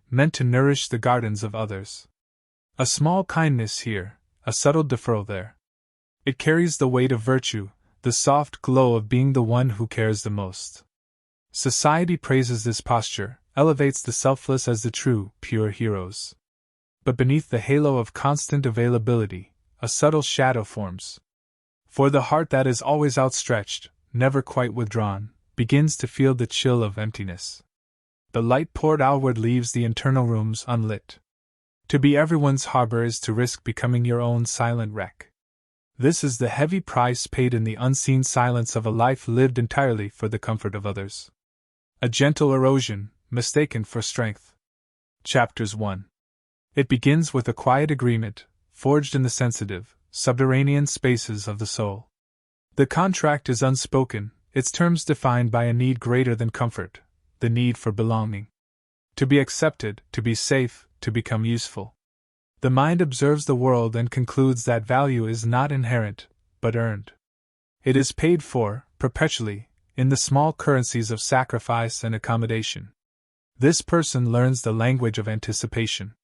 meant to nourish the gardens of others. A small kindness here, a subtle deferral there. It carries the weight of virtue, the soft glow of being the one who cares the most. Society praises this posture, elevates the selfless as the true, pure heroes. But beneath the halo of constant availability, a subtle shadow forms. For the heart that is always outstretched, never quite withdrawn, begins to feel the chill of emptiness. The light poured outward leaves the internal rooms unlit. To be everyone's harbor is to risk becoming your own silent wreck. This is the heavy price paid in the unseen silence of a life lived entirely for the comfort of others. A gentle erosion, mistaken for strength. Chapters 1. It begins with a quiet agreement, forged in the sensitive, subterranean spaces of the soul. The contract is unspoken, its terms defined by a need greater than comfort, the need for belonging. To be accepted, to be safe, to become useful. The mind observes the world and concludes that value is not inherent, but earned. It is paid for, perpetually, in the small currencies of sacrifice and accommodation. This person learns the language of anticipation.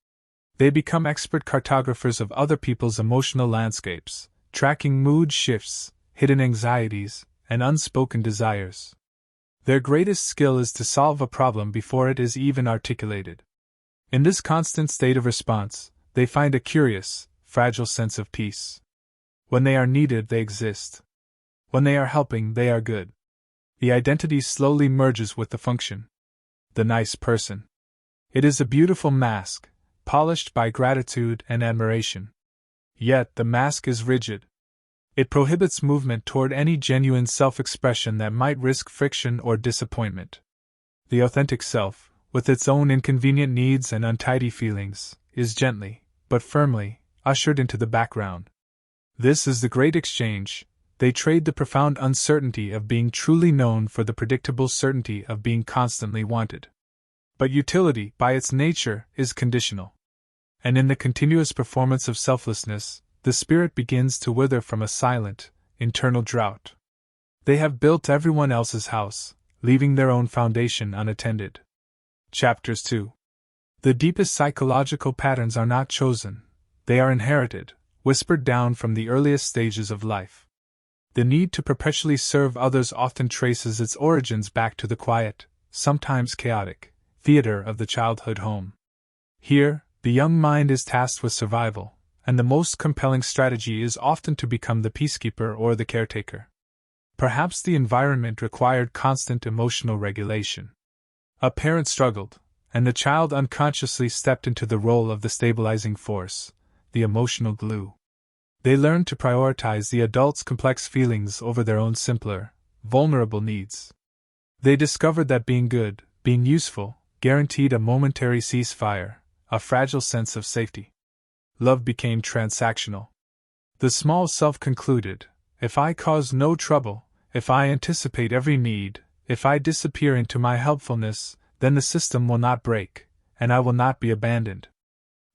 They become expert cartographers of other people's emotional landscapes, tracking mood shifts, hidden anxieties, and unspoken desires. Their greatest skill is to solve a problem before it is even articulated. In this constant state of response, they find a curious, fragile sense of peace. When they are needed, they exist. When they are helping, they are good. The identity slowly merges with the function. The nice person. It is a beautiful mask, polished by gratitude and admiration. Yet the mask is rigid. It prohibits movement toward any genuine self-expression that might risk friction or disappointment. The authentic self, with its own inconvenient needs and untidy feelings, is gently, but firmly, ushered into the background. This is the great exchange. They trade the profound uncertainty of being truly known for the predictable certainty of being constantly wanted. But utility, by its nature, is conditional. And in the continuous performance of selflessness, the spirit begins to wither from a silent, internal drought. They have built everyone else's house, leaving their own foundation unattended. Chapters 2. The deepest psychological patterns are not chosen, they are inherited, whispered down from the earliest stages of life. The need to perpetually serve others often traces its origins back to the quiet, sometimes chaotic, theater of the childhood home. Here, the young mind is tasked with survival, and the most compelling strategy is often to become the peacekeeper or the caretaker. Perhaps the environment required constant emotional regulation. A parent struggled, and the child unconsciously stepped into the role of the stabilizing force, the emotional glue. They learned to prioritize the adult's complex feelings over their own simpler, vulnerable needs. They discovered that being good, being useful, guaranteed a momentary ceasefire, a fragile sense of safety. Love became transactional. The small self concluded, if I cause no trouble, if I anticipate every need, if I disappear into my helpfulness, then the system will not break, and I will not be abandoned.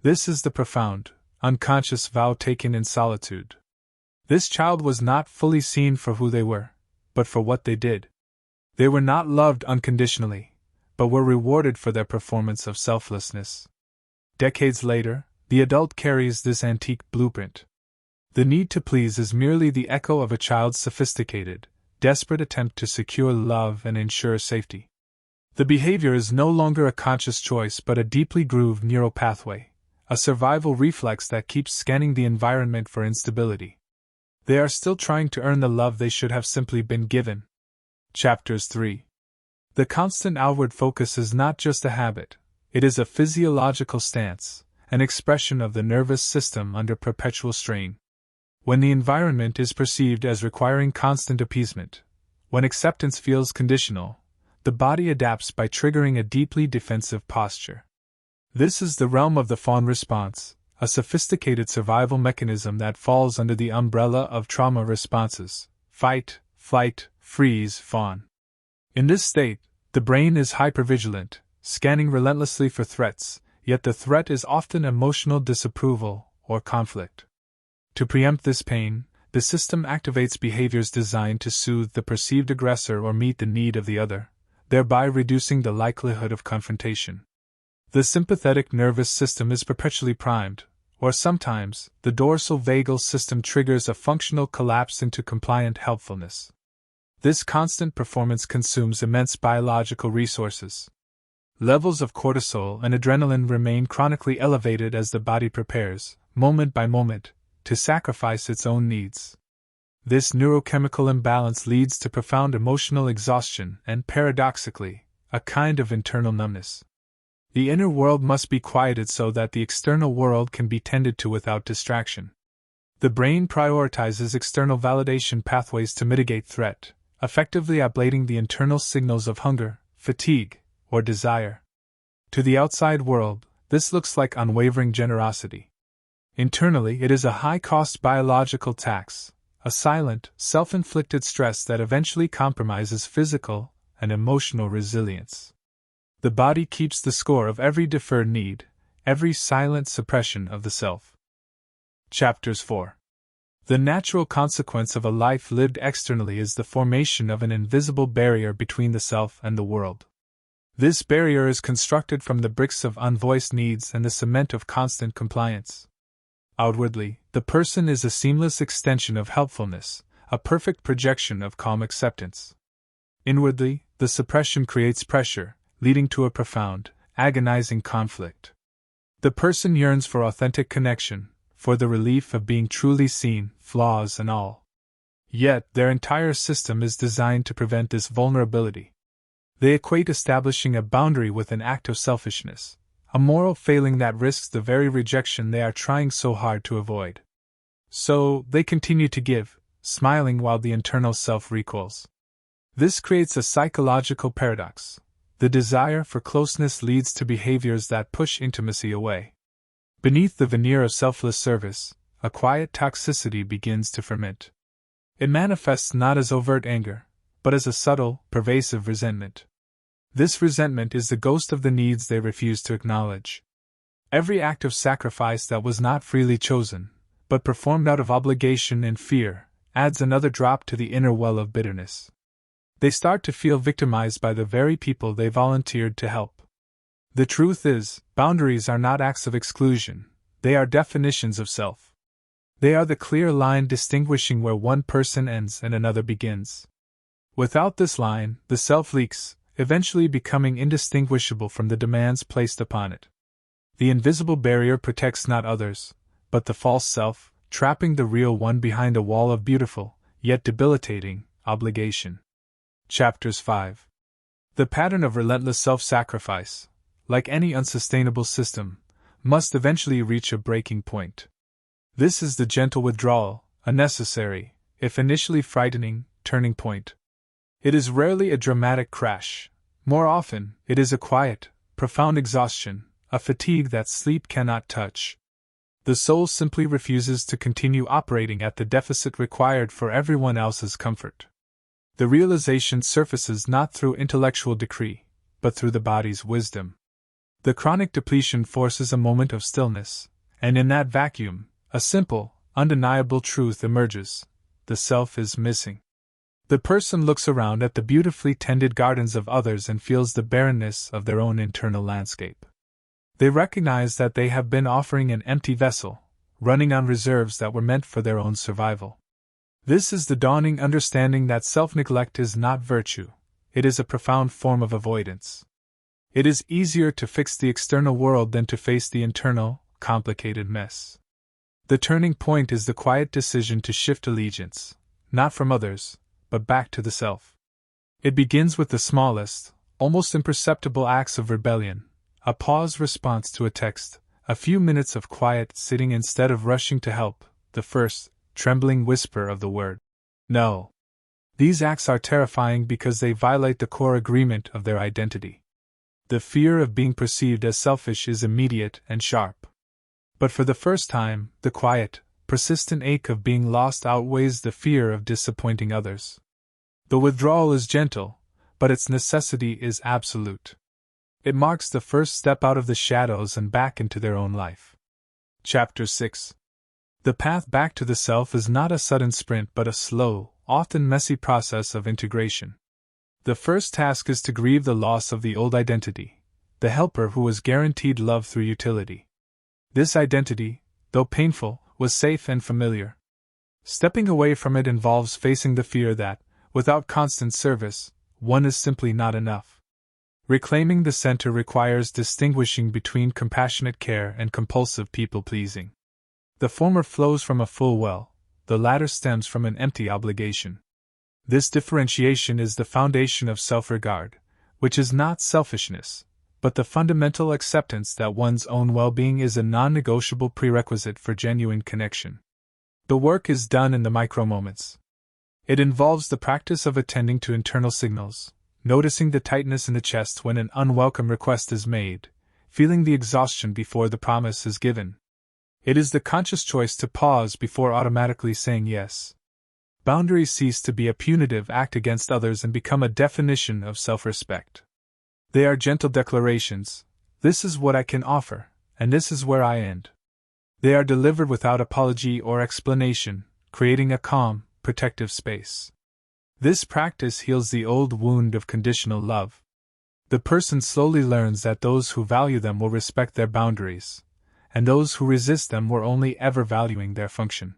This is the profound, unconscious vow taken in solitude. This child was not fully seen for who they were, but for what they did. They were not loved unconditionally, but were rewarded for their performance of selflessness. Decades later, the adult carries this antique blueprint. The need to please is merely the echo of a child's sophisticated, desperate attempt to secure love and ensure safety. The behavior is no longer a conscious choice but a deeply grooved neural pathway, a survival reflex that keeps scanning the environment for instability. They are still trying to earn the love they should have simply been given. Chapters 3. The constant outward focus is not just a habit, it is a physiological stance, an expression of the nervous system under perpetual strain. When the environment is perceived as requiring constant appeasement, when acceptance feels conditional, the body adapts by triggering a deeply defensive posture. This is the realm of the fawn response, a sophisticated survival mechanism that falls under the umbrella of trauma responses: fight, flight, freeze, fawn. In this state, the brain is hypervigilant, scanning relentlessly for threats, yet the threat is often emotional disapproval or conflict. To preempt this pain, the system activates behaviors designed to soothe the perceived aggressor or meet the need of the other, thereby reducing the likelihood of confrontation. The sympathetic nervous system is perpetually primed, or sometimes, the dorsal vagal system triggers a functional collapse into compliant helpfulness. This constant performance consumes immense biological resources. Levels of cortisol and adrenaline remain chronically elevated as the body prepares, moment by moment, to sacrifice its own needs. This neurochemical imbalance leads to profound emotional exhaustion and, paradoxically, a kind of internal numbness. The inner world must be quieted so that the external world can be tended to without distraction. The brain prioritizes external validation pathways to mitigate threat, effectively ablating the internal signals of hunger, fatigue, or desire. To the outside world, this looks like unwavering generosity. Internally, it is a high-cost biological tax, a silent, self-inflicted stress that eventually compromises physical and emotional resilience. The body keeps the score of every deferred need, every silent suppression of the self. Chapters 4. The natural consequence of a life lived externally is the formation of an invisible barrier between the self and the world. This barrier is constructed from the bricks of unvoiced needs and the cement of constant compliance. Outwardly, the person is a seamless extension of helpfulness, a perfect projection of calm acceptance. Inwardly, the suppression creates pressure, leading to a profound, agonizing conflict. The person yearns for authentic connection, for the relief of being truly seen, flaws and all. Yet, their entire system is designed to prevent this vulnerability. They equate establishing a boundary with an act of selfishness, a moral failing that risks the very rejection they are trying so hard to avoid. So, they continue to give, smiling while the internal self recoils. This creates a psychological paradox. The desire for closeness leads to behaviors that push intimacy away. Beneath the veneer of selfless service, a quiet toxicity begins to ferment. It manifests not as overt anger, but as a subtle, pervasive resentment. This resentment is the ghost of the needs they refuse to acknowledge. Every act of sacrifice that was not freely chosen, but performed out of obligation and fear, adds another drop to the inner well of bitterness. They start to feel victimized by the very people they volunteered to help. The truth is, boundaries are not acts of exclusion, they are definitions of self. They are the clear line distinguishing where one person ends and another begins. Without this line, the self leaks, eventually becoming indistinguishable from the demands placed upon it. The invisible barrier protects not others, but the false self, trapping the real one behind a wall of beautiful, yet debilitating, obligation. Chapters 5. The pattern of relentless self-sacrifice, like any unsustainable system, must eventually reach a breaking point. This is the gentle withdrawal, a necessary, if initially frightening, turning point. It is rarely a dramatic crash. More often, it is a quiet, profound exhaustion, a fatigue that sleep cannot touch. The soul simply refuses to continue operating at the deficit required for everyone else's comfort. The realization surfaces not through intellectual decree, but through the body's wisdom. The chronic depletion forces a moment of stillness, and in that vacuum, a simple, undeniable truth emerges: the self is missing. The person looks around at the beautifully tended gardens of others and feels the barrenness of their own internal landscape. They recognize that they have been offering an empty vessel, running on reserves that were meant for their own survival. This is the dawning understanding that self-neglect is not virtue, it is a profound form of avoidance. It is easier to fix the external world than to face the internal, complicated mess. The turning point is the quiet decision to shift allegiance, not from others, but back to the self. It begins with the smallest, almost imperceptible acts of rebellion, a pause response to a text, a few minutes of quiet sitting instead of rushing to help, the first trembling whisper of the word no. These acts are terrifying because they violate the core agreement of their identity. The fear of being perceived as selfish is immediate and sharp. But for the first time, the quiet, persistent ache of being lost outweighs the fear of disappointing others. The withdrawal is gentle, but its necessity is absolute. It marks the first step out of the shadows and back into their own life. Chapter 6. The path back to the self is not a sudden sprint but a slow, often messy process of integration. The first task is to grieve the loss of the old identity, the helper who was guaranteed love through utility. This identity, though painful, was safe and familiar. Stepping away from it involves facing the fear that, without constant service, one is simply not enough. Reclaiming the center requires distinguishing between compassionate care and compulsive people-pleasing. The former flows from a full well, the latter stems from an empty obligation. This differentiation is the foundation of self-regard, which is not selfishness, but the fundamental acceptance that one's own well-being is a non-negotiable prerequisite for genuine connection. The work is done in the micro-moments. It involves the practice of attending to internal signals, noticing the tightness in the chest when an unwelcome request is made, feeling the exhaustion before the promise is given. It is the conscious choice to pause before automatically saying yes. Boundaries cease to be a punitive act against others and become a definition of self-respect. They are gentle declarations: this is what I can offer, and this is where I end. They are delivered without apology or explanation, creating a calm, protective space. This practice heals the old wound of conditional love. The person slowly learns that those who value them will respect their boundaries, and those who resist them were only ever valuing their function.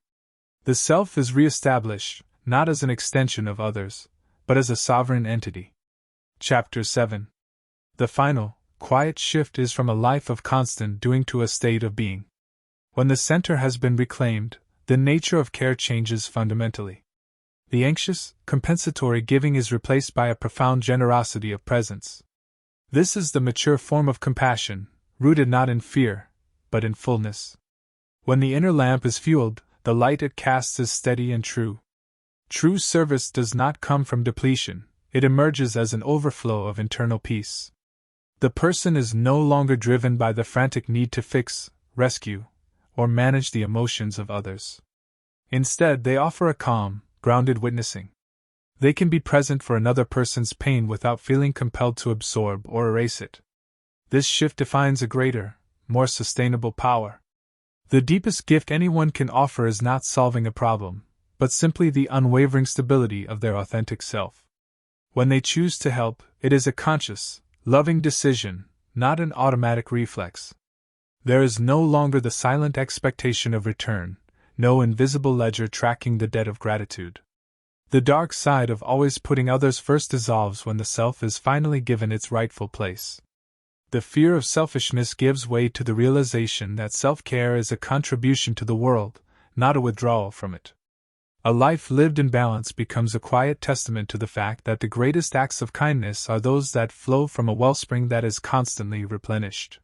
The self is re-established, not as an extension of others, but as a sovereign entity. Chapter 7. The final, quiet shift is from a life of constant doing to a state of being. When the center has been reclaimed, the nature of care changes fundamentally. The anxious, compensatory giving is replaced by a profound generosity of presence. This is the mature form of compassion, rooted not in fear, but in fullness. When the inner lamp is fueled, the light it casts is steady and true. True service does not come from depletion, it emerges as an overflow of internal peace. The person is no longer driven by the frantic need to fix, rescue, or manage the emotions of others. Instead, they offer a calm, grounded witnessing. They can be present for another person's pain without feeling compelled to absorb or erase it. This shift defines a greater, more sustainable power. The deepest gift anyone can offer is not solving a problem, but simply the unwavering stability of their authentic self. When they choose to help, it is a conscious, loving decision, not an automatic reflex. There is no longer the silent expectation of return, no invisible ledger tracking the debt of gratitude. The dark side of always putting others first dissolves when the self is finally given its rightful place. The fear of selfishness gives way to the realization that self-care is a contribution to the world, not a withdrawal from it. A life lived in balance becomes a quiet testament to the fact that the greatest acts of kindness are those that flow from a wellspring that is constantly replenished.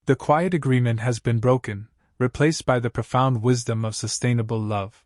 The quiet agreement has been broken, replaced by the profound wisdom of sustainable love.